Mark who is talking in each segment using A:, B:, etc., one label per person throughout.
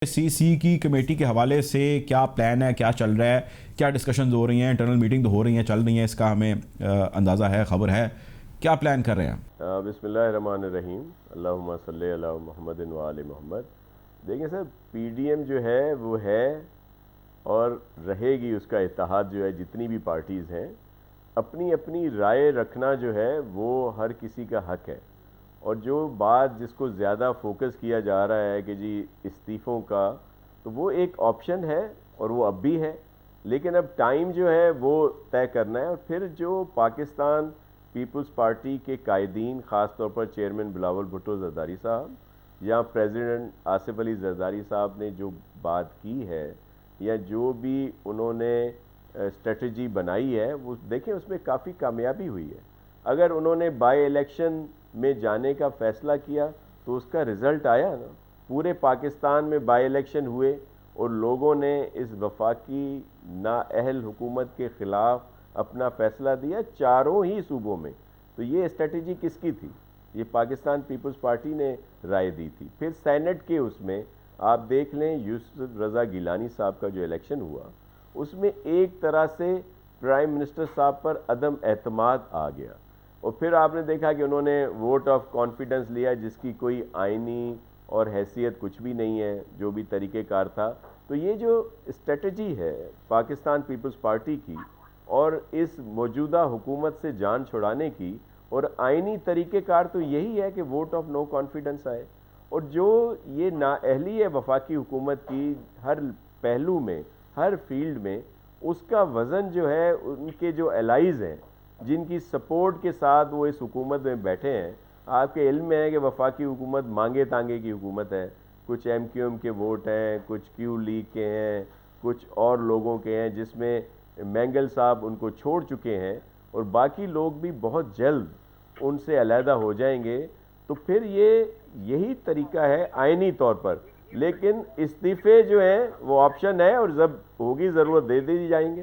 A: سی سی کی کمیٹی کے حوالے سے کیا پلان ہے, کیا چل رہا ہے, کیا ڈسکشنز ہو رہی ہیں, انٹرنل میٹنگ تو ہو رہی ہیں, چل رہی ہیں, اس کا ہمیں اندازہ ہے, خبر ہے, کیا پلان کر رہے ہیں؟
B: بسم اللہ الرحمن الرحیم. اللہم صلی علی محمد و آل محمد. دیکھیں سر, پی ڈی ایم جو ہے وہ ہے اور رہے گی. اس کا اتحاد جو ہے, جتنی بھی پارٹیز ہیں, اپنی اپنی رائے رکھنا جو ہے وہ ہر کسی کا حق ہے. اور جو بات جس کو زیادہ فوکس کیا جا رہا ہے کہ جی استعفوں کا, تو وہ ایک آپشن ہے اور وہ اب بھی ہے, لیکن اب ٹائم جو ہے وہ طے کرنا ہے. اور پھر جو پاکستان پیپلز پارٹی کے قائدین, خاص طور پر چیئرمین بلاول بھٹو زرداری صاحب یا پریزیڈنٹ آصف علی زرداری صاحب نے جو بات کی ہے یا جو بھی انہوں نے اسٹریٹجی بنائی ہے, وہ دیکھیں اس میں کافی کامیابی ہوئی ہے. اگر انہوں نے بائی الیکشن میں جانے کا فیصلہ کیا تو اس کا رزلٹ آیا نا. پورے پاکستان میں بائی الیکشن ہوئے اور لوگوں نے اس وفاقی نااہل حکومت کے خلاف اپنا فیصلہ دیا چاروں ہی صوبوں میں. تو یہ اسٹریٹجی کس کی تھی؟ یہ پاکستان پیپلز پارٹی نے رائے دی تھی. پھر سینٹ کے اس میں آپ دیکھ لیں, یوسف رضا گیلانی صاحب کا جو الیکشن ہوا, اس میں ایک طرح سے پرائم منسٹر صاحب پر عدم اعتماد آ گیا. اور پھر آپ نے دیکھا کہ انہوں نے ووٹ آف کانفیڈنس لیا جس کی کوئی آئینی اور حیثیت کچھ بھی نہیں ہے, جو بھی طریقہ کار تھا. تو یہ جو اسٹریٹجی ہے پاکستان پیپلز پارٹی کی اور اس موجودہ حکومت سے جان چھڑانے کی, اور آئینی طریقہ کار تو یہی ہے کہ ووٹ آف نو کانفیڈنس آئے. اور جو یہ نااہلی ہے وفاقی حکومت کی ہر پہلو میں, ہر فیلڈ میں, اس کا وزن جو ہے ان کے جو الائز ہیں, جن کی سپورٹ کے ساتھ وہ اس حکومت میں بیٹھے ہیں. آپ کے علم میں ہے کہ وفاقی حکومت مانگے تانگے کی حکومت ہے. کچھ ایم کیو ایم کے ووٹ ہیں, کچھ کیو لیگ کے ہیں, کچھ اور لوگوں کے ہیں, جس میں مینگل صاحب ان کو چھوڑ چکے ہیں, اور باقی لوگ بھی بہت جلد ان سے علیحدہ ہو جائیں گے. تو پھر یہی طریقہ ہے آئینی طور پر, لیکن استعفے جو ہیں وہ آپشن ہے, اور جب ہوگی ضرورت دے دی جائیں گے.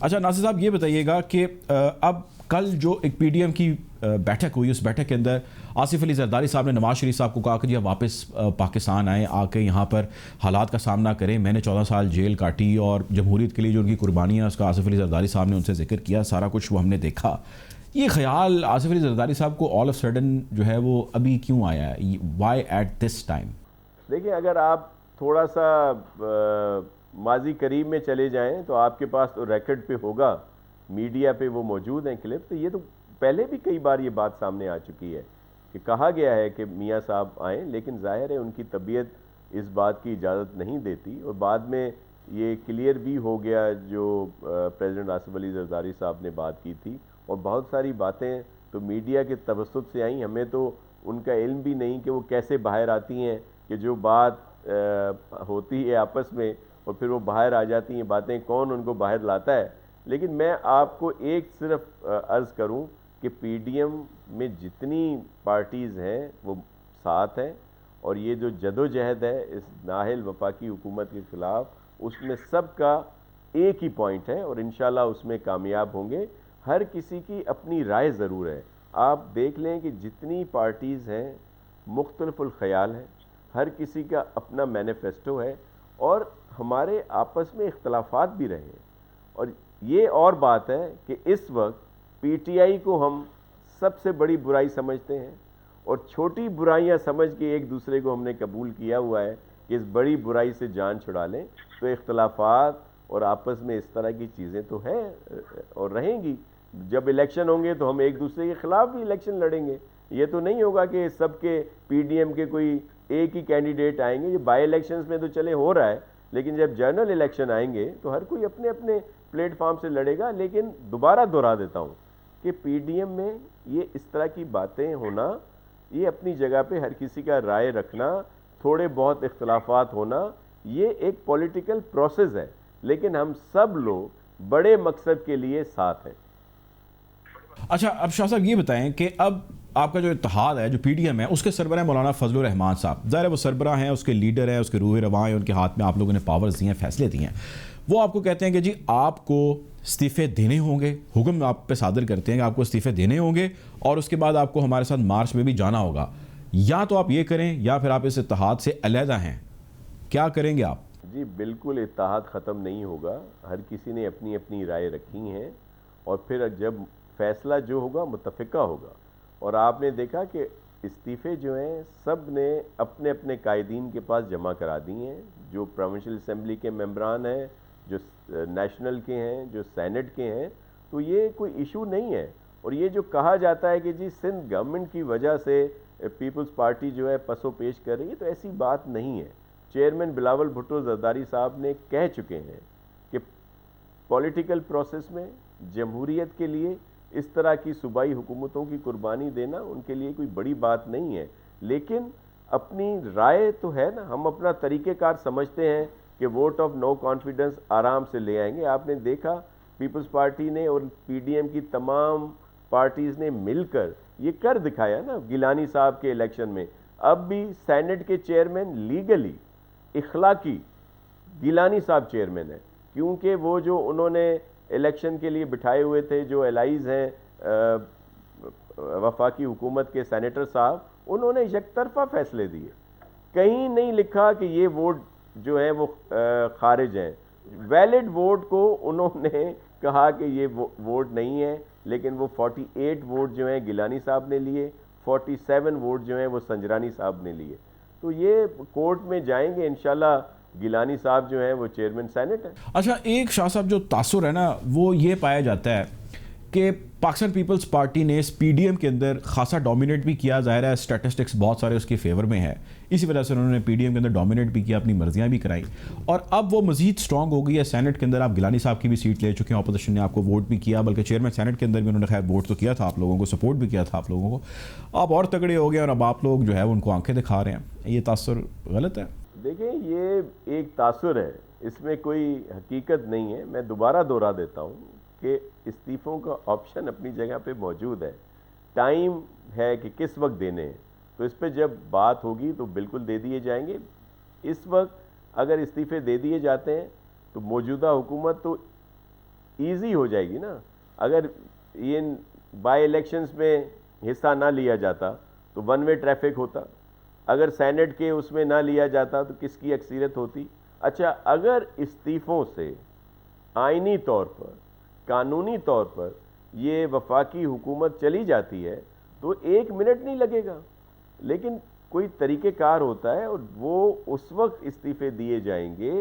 A: اچھا ناصر صاحب, یہ بتائیے گا کہ اب کل جو ایک پی ڈی ایم کی بیٹھک ہوئی, اس بیٹھک کے اندر آصف علی زرداری صاحب نے نواز شریف صاحب کو کہا کہ جی آپ واپس پاکستان آئیں, آ کے یہاں پر حالات کا سامنا کریں. میں نے 14 سال جیل کاٹی اور جمہوریت کے لیے جو ان کی قربانیاں, اس کا آصف علی زرداری صاحب نے ان سے ذکر کیا, سارا کچھ وہ ہم نے دیکھا. یہ خیال آصف علی زرداری صاحب کو آل آف سڈن جو ہے وہ ابھی کیوں آیا ہے؟ Why at this time?
B: دیکھیں, اگر آپ تھوڑا سا ماضی قریب میں چلے جائیں تو آپ کے پاس تو ریکارڈ پہ ہوگا, میڈیا پہ وہ موجود ہیں کلپ. تو یہ تو پہلے بھی کئی بار یہ بات سامنے آ چکی ہے کہ کہا گیا ہے کہ میاں صاحب آئیں, لیکن ظاہر ہے ان کی طبیعت اس بات کی اجازت نہیں دیتی. اور بعد میں یہ کلیئر بھی ہو گیا جو پریزیڈنٹ آصف علی زرداری صاحب نے بات کی تھی, اور بہت ساری باتیں تو میڈیا کے توسط سے آئیں. ہمیں تو ان کا علم بھی نہیں کہ وہ کیسے باہر آتی ہیں, کہ جو بات ہوتی ہے آپس میں اور پھر وہ باہر آ جاتی ہیں باتیں, کون ان کو باہر لاتا ہے. لیکن میں آپ کو ایک صرف عرض کروں کہ پی ڈی ایم میں جتنی پارٹیز ہیں وہ ساتھ ہیں, اور یہ جو جدوجہد ہے اس نااہل وفاقی حکومت کے خلاف, اس میں سب کا ایک ہی پوائنٹ ہے, اور انشاءاللہ اس میں کامیاب ہوں گے. ہر کسی کی اپنی رائے ضرور ہے. آپ دیکھ لیں کہ جتنی پارٹیز ہیں مختلف الخیال ہیں, ہر کسی کا اپنا مینیفیسٹو ہے, اور ہمارے آپس میں اختلافات بھی رہے ہیں. اور یہ اور بات ہے کہ اس وقت پی ٹی آئی کو ہم سب سے بڑی برائی سمجھتے ہیں, اور چھوٹی برائیاں سمجھ کے ایک دوسرے کو ہم نے قبول کیا ہوا ہے کہ اس بڑی برائی سے جان چھڑا لیں. تو اختلافات اور آپس میں اس طرح کی چیزیں تو ہیں اور رہیں گی. جب الیکشن ہوں گے تو ہم ایک دوسرے کے خلاف بھی الیکشن لڑیں گے. یہ تو نہیں ہوگا کہ سب کے پی ڈی ایم کے کوئی ایک ہی کینڈیڈیٹ آئیں گے. یہ بائی الیکشنز میں تو چلے ہو رہا ہے, لیکن جب جنرل الیکشن آئیں گے تو ہر کوئی اپنے اپنے پلیٹ فارم سے لڑے گا. لیکن دوبارہ دہرا دیتا ہوں کہ پی ڈی ایم میں یہ اس طرح کی باتیں ہونا, یہ اپنی جگہ پہ ہر کسی کا رائے رکھنا, تھوڑے بہت اختلافات ہونا, یہ ایک پولیٹیکل پروسیس ہے, لیکن ہم سب لوگ بڑے مقصد کے لیے ساتھ ہیں.
A: اچھا, اب شاہ صاحب یہ بتائیں کہ اب آپ کا جو اتحاد ہے, جو پی ڈی ایم ہے, اس کے سربراہ مولانا فضل الرحمان صاحب, ظاہر ہے وہ سربراہ ہیں, اس کے لیڈر ہیں, اس کے روح رواں ہیں, ان کے ہاتھ میں آپ لوگوں نے پاورز دی ہیں, فیصلے دیے ہیں. وہ آپ کو کہتے ہیں کہ جی آپ کو استعفے دینے ہوں گے, حکم آپ پہ صادر کرتے ہیں کہ آپ کو استعفے دینے ہوں گے, اور اس کے بعد آپ کو ہمارے ساتھ مارچ میں بھی جانا ہوگا. یا تو آپ یہ کریں یا پھر آپ اس اتحاد سے علیحدہ ہیں. کیا کریں گے آپ؟
B: جی بالکل اتحاد ختم نہیں ہوگا، ہر کسی نے اپنی اپنی رائے رکھی ہیں، اور پھر جب فیصلہ جو ہوگا متفقہ ہوگا. اور آپ نے دیکھا کہ استعفے جو ہیں سب نے اپنے اپنے قائدین کے پاس جمع کرا دی ہیں، جو پروونشل اسمبلی کے ممبران ہیں، جو نیشنل کے ہیں، جو سینٹ کے ہیں. تو یہ کوئی ایشو نہیں ہے. اور یہ جو کہا جاتا ہے کہ جی سندھ گورنمنٹ کی وجہ سے پیپلز پارٹی جو ہے پس و پیش کر رہی ہے، تو ایسی بات نہیں ہے. چیئرمین بلاول بھٹو زرداری صاحب نے کہہ چکے ہیں کہ پولیٹیکل پروسیس میں جمہوریت کے لیے اس طرح کی صوبائی حکومتوں کی قربانی دینا ان کے لیے کوئی بڑی بات نہیں ہے. لیکن اپنی رائے تو ہے نا، ہم اپنا طریقہ کار سمجھتے ہیں کہ ووٹ آف نو کانفیڈنس آرام سے لے آئیں گے. آپ نے دیکھا پیپلز پارٹی نے اور پی ڈی ایم کی تمام پارٹیز نے مل کر یہ کر دکھایا نا گیلانی صاحب کے الیکشن میں. اب بھی سینٹ کے چیئرمین لیگلی اخلاقی گیلانی صاحب چیئرمین ہیں، کیونکہ وہ جو انہوں نے الیکشن کے لیے بٹھائے ہوئے تھے، جو الائز ہیں وفاقی حکومت کے سینیٹر صاحب، انہوں نے یک طرفہ فیصلے دیے. کہیں نہیں لکھا کہ یہ ووٹ جو ہیں وہ خارج ہیں. ویلڈ ووٹ کو انہوں نے کہا کہ یہ ووٹ نہیں ہے، لیکن وہ 48 ووٹ جو ہیں گیلانی صاحب نے لیے، 47 ووٹ جو ہیں وہ سنجرانی صاحب نے لیے. تو یہ کورٹ میں جائیں گے انشاءاللہ. گیلانی صاحب جو ہیں وہ چیئرمین سینٹ ہیں.
A: اچھا، ایک شاہ صاحب جو تاثر ہے نا وہ یہ پایا جاتا ہے کہ پاکستان پیپلز پارٹی نے اس پی ڈی ایم کے اندر خاصا ڈومینیٹ بھی کیا. ظاہر ہے اسٹیٹسٹکس بہت سارے اس کے فیور میں ہے، اسی وجہ سے انہوں نے پی ڈی ایم کے اندر ڈومینیٹ بھی کیا، اپنی مرضیاں بھی کرائی. اور اب وہ مزید اسٹرانگ ہو گئی ہے. سینٹ کے اندر آپ گیلانی صاحب کی بھی سیٹ لے چکے ہیں، اپوزیشن نے آپ کو ووٹ بھی کیا، بلکہ چیئرمین سینٹ کے اندر بھی انہوں نے خیر ووٹ تو کیا تھا آپ لوگوں کو، سپورٹ بھی کیا تھا آپ لوگوں کو. آپ اور تگڑے ہو گئے اور اب آپ لوگ جو ہے ان کو آنکھیں دکھا رہے ہیں. یہ تاثر غلط ہے؟
B: دیکھیں یہ ایک تاثر ہے، اس میں کوئی حقیقت نہیں ہے. میں دوبارہ دہرا دیتا ہوں کہ استعفوں کا آپشن اپنی جگہ پہ موجود ہے. ٹائم ہے کہ کس وقت دینے ہیں، تو اس پہ جب بات ہوگی تو بالکل دے دیے جائیں گے. اس وقت اگر استعفے دے دیے جاتے ہیں تو موجودہ حکومت تو ایزی ہو جائے گی نا. اگر یہ بائی الیکشنز میں حصہ نہ لیا جاتا تو ون وے ٹریفک ہوتا. اگر سینٹ کے اس میں نہ لیا جاتا تو کس کی اکثریت ہوتی. اچھا، اگر استعفوں سے آئینی طور پر، قانونی طور پر یہ وفاقی حکومت چلی جاتی ہے تو 1 منٹ نہیں لگے گا. لیکن کوئی طریقہ کار ہوتا ہے، اور وہ اس وقت استعفے دیے جائیں گے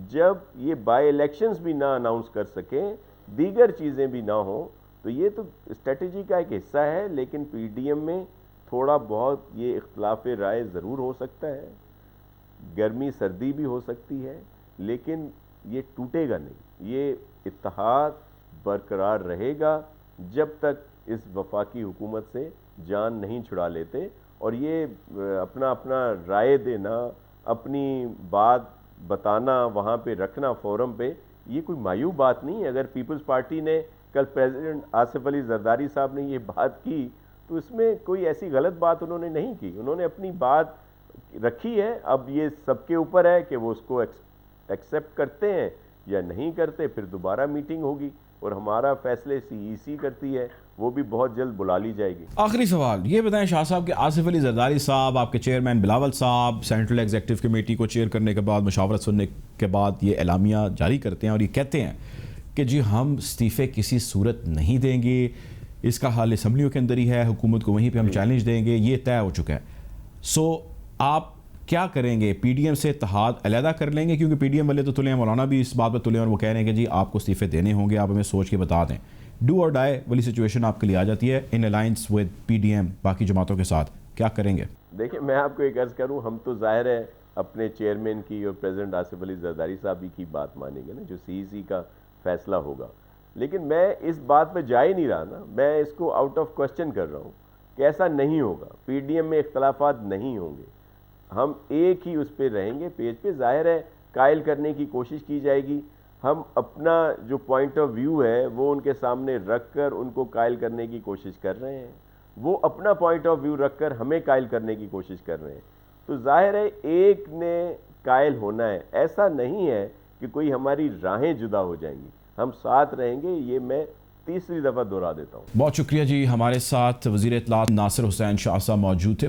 B: جب یہ بائی الیکشنز بھی نہ اناؤنس کر سکیں، دیگر چیزیں بھی نہ ہوں. تو یہ تو اسٹریٹجی کا ایک حصہ ہے. لیکن پی ڈی ایم میں تھوڑا بہت یہ اختلاف رائے ضرور ہو سکتا ہے، گرمی سردی بھی ہو سکتی ہے، لیکن یہ ٹوٹے گا نہیں. یہ اتحاد برقرار رہے گا جب تک اس وفاقی حکومت سے جان نہیں چھڑا لیتے. اور یہ اپنا رائے دینا، اپنی بات بتانا، وہاں پہ رکھنا فورم پہ، یہ کوئی مایوب بات نہیں ہے. اگر پیپلز پارٹی نے کل پریزیڈنٹ آصف علی زرداری صاحب نے یہ بات کی تو اس میں کوئی ایسی غلط بات انہوں نے نہیں کی. انہوں نے اپنی بات رکھی ہے. اب یہ سب کے اوپر ہے کہ وہ اس کو ایکسیپٹ کرتے ہیں یا نہیں کرتے. پھر دوبارہ میٹنگ ہوگی اور ہمارا فیصلے CEC کرتی ہے، وہ بھی بہت جلد بلا لی جائے گی.
A: آخری سوال یہ بتائیں شاہ صاحب کہ آصف علی زرداری صاحب، آپ کے چیئرمین بلاول صاحب، سینٹرل ایگزیکٹو کمیٹی کو چیئر کرنے کے بعد، مشاورت سننے کے بعد یہ اعلامیہ جاری کرتے ہیں اور یہ کہتے ہیں کہ جی ہم استعفے کسی صورت نہیں دیں گے، اس کا حل اسمبلیوں کے اندر ہی ہے، حکومت کو وہیں پہ ہم چیلنج دیں گے، یہ طے ہو چکا ہے. سو آپ کیا کریں گے؟ پی ڈی ایم سے اتحاد علیحدہ کر لیں گے؟ کیونکہ پی ڈی ایم والے تو تلے ہیں، مولانا بھی اس بات پہ تلے ہیں اور وہ کہہ رہے ہیں کہ جی آپ کو استعفے دینے ہوں گے، آپ ہمیں سوچ کے بتا دیں. ڈو اور ڈائی والی سچویشن آپ کے لیے آ جاتی ہے in alliance with P D M باقی جماعتوں کے ساتھ، کیا کریں گے؟
B: دیکھیں میں آپ کو ایک عرض کروں، ہم تو ظاہر ہے اپنے چیئرمین کی اور پریزیڈنٹ آصف علی زرداری صاحب کی بات مانیں گے نا، جو CEC کا فیصلہ ہوگا. لیکن میں اس بات پہ جا ہی نہیں رہا نا، میں اس کو آؤٹ آف کوسچن کر رہا ہوں کہ ایسا نہیں ہوگا. پی ڈی ایم میں اختلافات نہیں ہوں گے، ہم ایک ہی اس پہ رہیں گے پیج پہ. ظاہر ہے قائل کرنے کی کوشش کی جائے گی. ہم اپنا جو پوائنٹ آف ویو ہے وہ ان کے سامنے رکھ کر ان کو قائل کرنے کی کوشش کر رہے ہیں، وہ اپنا پوائنٹ آف ویو رکھ کر ہمیں قائل کرنے کی کوشش کر رہے ہیں. تو ظاہر ہے ایک نے قائل ہونا ہے. ایسا نہیں ہے کہ کوئی ہماری راہیں جدا ہو جائیں گی، ہم ساتھ رہیں گے. یہ میں تیسری دفعہ دہرا دیتا ہوں.
A: بہت شکریہ جی. ہمارے ساتھ وزیر اطلاعات ناصر حسین شاہ صاحب موجود تھے.